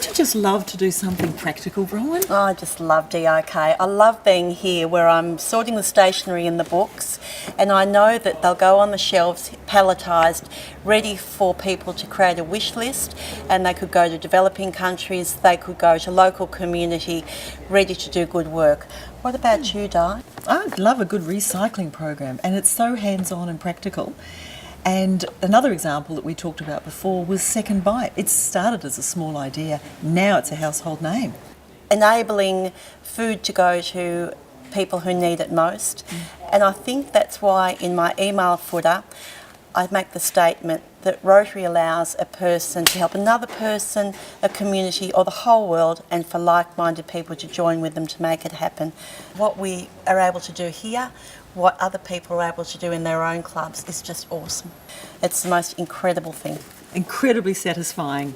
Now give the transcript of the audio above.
Don't you just love to do something practical, Bronwyn? Oh, I just love DIK. I love being here where I'm sorting the stationery and the books, and I know that they'll go on the shelves palletised, ready for people to create a wish list, and they could go to developing countries, they could go to local community, ready to do good work. What about you, Di? I love a good recycling program, and it's so hands-on and practical. And another example that we talked about before was Second Bite. It started as a small idea, now it's a household name. Enabling food to go to people who need it most. And I think that's why in my email footer I make the statement that Rotary allows a person to help another person, a community or the whole world, and for like-minded people to join with them to make it happen. What we are able to do here, what other people are able to do in their own clubs is just awesome. It's the most incredible thing. Incredibly satisfying.